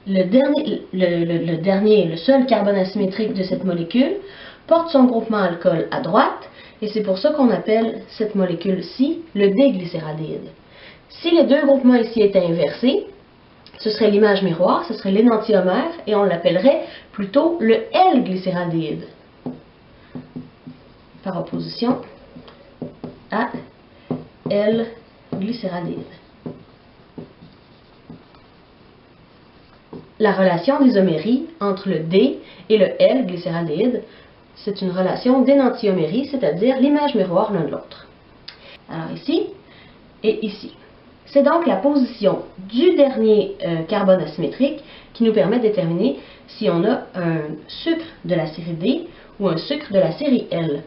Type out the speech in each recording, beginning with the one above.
le seul carbone asymétrique de cette molécule porte son groupement alcool à droite, et c'est pour ça qu'on appelle cette molécule-ci le D-glycéraldéhyde. Si les deux groupements ici étaient inversés, ce serait l'image miroir, ce serait l'énantiomère, et on l'appellerait plutôt le L-glycéraldéhyde, par opposition à L-glycéraldéhyde. La relation d'isomérie entre le D et le L-glycéraldéhyde, c'est une relation d'énantiomérie, c'est-à-dire l'image miroir l'un de l'autre. Alors ici et ici. C'est donc la position du dernier carbone asymétrique qui nous permet de déterminer si on a un sucre de la série D ou un sucre de la série L.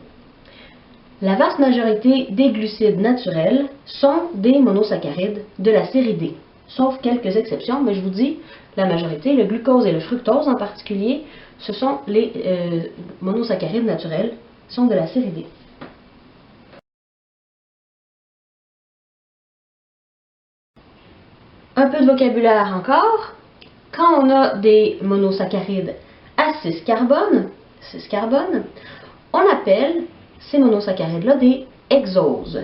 La vaste majorité des glucides naturels sont des monosaccharides de la série D, sauf quelques exceptions, mais je vous dis, la majorité, le glucose et le fructose en particulier, ce sont les monosaccharides naturels, sont de la série D. Un peu de vocabulaire encore. Quand on a des monosaccharides à 6 carbones, on appelle ces monosaccharides-là des hexoses.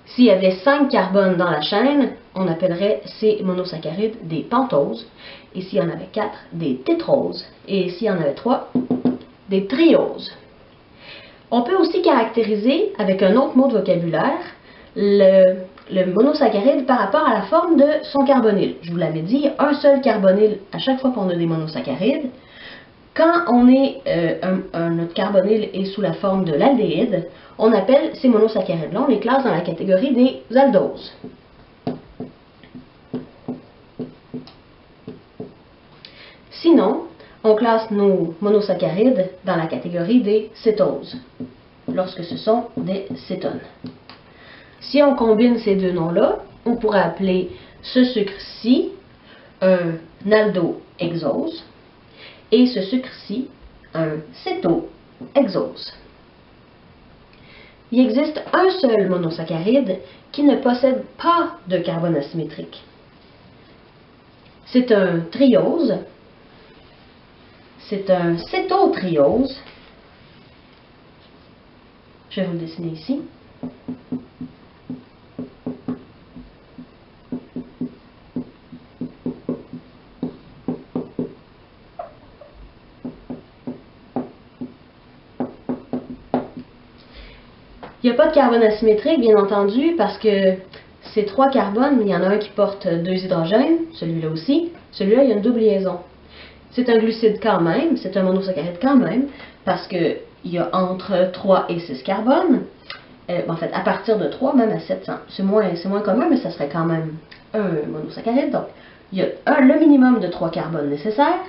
S'il y avait 5 carbones dans la chaîne, on appellerait ces monosaccharides des pentoses. Et s'il y en avait 4, des tétroses. Et s'il y en avait 3, des trioses. On peut aussi caractériser, avec un autre mot de vocabulaire, le monosaccharide par rapport à la forme de son carbonyle. Je vous l'avais dit, un seul carbonyle à chaque fois qu'on a des monosaccharides. Quand notre carbonyle est sous la forme de l'aldéhyde, on appelle ces monosaccharides-là, on les classe dans la catégorie des aldoses. Sinon, on classe nos monosaccharides dans la catégorie des cétoses, lorsque ce sont des cétones. Si on combine ces deux noms-là, on pourrait appeler ce sucre-ci un aldohexose et ce sucre-ci un cétohexose. Il existe un seul monosaccharide qui ne possède pas de carbone asymétrique. C'est un triose, c'est un cétotriose. Je vais vous le dessiner ici. Il n'y a pas de carbone asymétrique, bien entendu, parce que ces 3 carbones, il y en a un qui porte 2 hydrogènes, celui-là aussi, celui-là, il y a une double liaison. C'est un glucide quand même, c'est un monosaccharide quand même, parce qu'il y a entre 3 et 6 carbones. En fait, à partir de 3, même à 700. C'est moins commun, mais ça serait quand même un monosaccharide. Donc, il y a le minimum de 3 carbones nécessaires.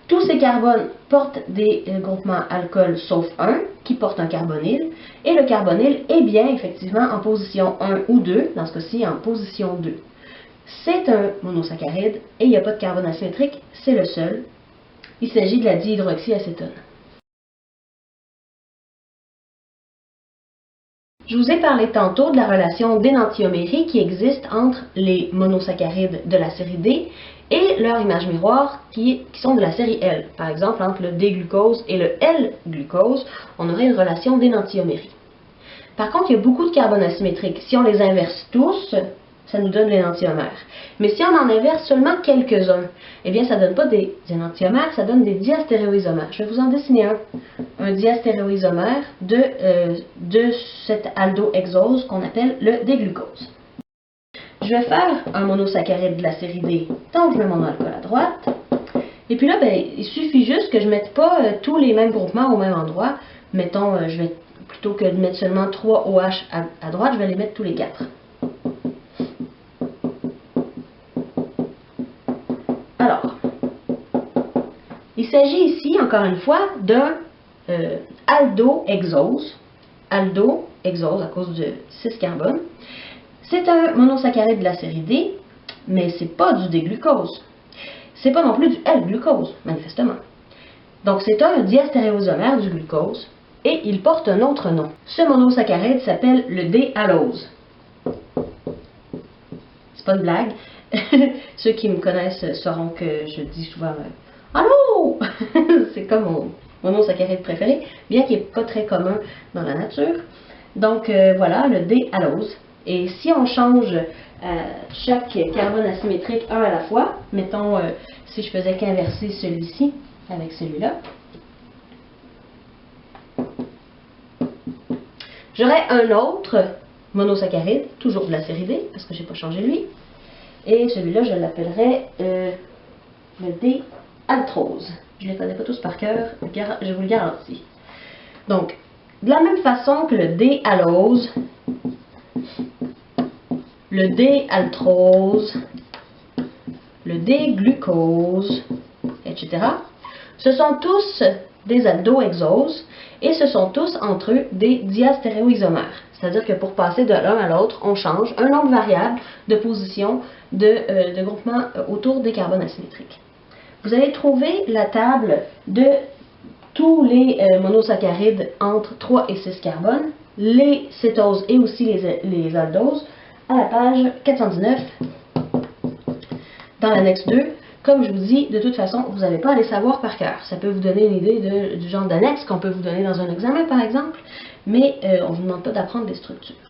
Tous ces carbones portent des groupements alcool sauf un, qui porte un carbonyle. Et le carbonyle est bien, effectivement, en position 1 ou 2, dans ce cas-ci, en position 2. C'est un monosaccharide et il n'y a pas de carbone asymétrique, c'est le seul. Il s'agit de la dihydroxyacétone. Je vous ai parlé tantôt de la relation d'énantiomérie qui existe entre les monosaccharides de la série D et leur image miroir qui sont de la série L. Par exemple, entre le D-glucose et le L-glucose, on aurait une relation d'énantiomérie. Par contre, il y a beaucoup de carbones asymétriques. Si on les inverse tous, ça nous donne l'énantiomère. Mais si on en inverse seulement quelques-uns, eh bien, ça ne donne pas des énantiomères, ça donne des diastéréoisomères. Je vais vous en dessiner un diastéréoisomère de cet aldohexose qu'on appelle le D-glucose. Je vais faire un monosaccharide de la série D, donc je mets mon alcool à droite. Et puis là, il suffit juste que je ne mette pas tous les mêmes groupements au même endroit. Mettons, plutôt que de mettre seulement 3 OH à droite, je vais les mettre tous les 4. Alors, il s'agit ici, encore une fois, d'un aldohexose. Aldohexose à cause de 6 carbones. C'est un monosaccharide de la série D, mais ce n'est pas du D-glucose. Ce n'est pas non plus du L-glucose, manifestement. Donc, c'est un diastéréoisomère du glucose et il porte un autre nom. Ce monosaccharide s'appelle le D-allose. c'est pas une blague. Ceux qui me connaissent sauront que je dis souvent allô. C'est comme mon monosaccharide préféré, bien qu'il n'est pas très commun dans la nature. Donc voilà, le D-allose. Et si on change chaque carbone asymétrique un à la fois, mettons si je faisais qu'inverser celui-ci avec celui-là, j'aurais un autre monosaccharide, toujours de la série D, parce que je n'ai pas changé lui. Et celui-là, je l'appellerais le D-altrose. Je ne les connais pas tous par cœur, je vous le garantis. Donc, de la même façon que le D-allose, le D-altrose, le D-glucose, etc., ce sont tous des aldohexoses et ce sont tous entre eux des diastéréoisomères. C'est-à-dire que pour passer de l'un à l'autre, on change un nombre variable de position de groupement autour des carbones asymétriques. Vous allez trouver la table de tous les monosaccharides entre 3 et 6 carbones, les cétoses et aussi les aldoses, à la page 419 dans l'annexe 2. Comme je vous dis, de toute façon, vous n'allez pas à les savoir par cœur. Ça peut vous donner une idée du genre d'annexe qu'on peut vous donner dans un examen, par exemple, mais on ne vous demande pas d'apprendre des structures.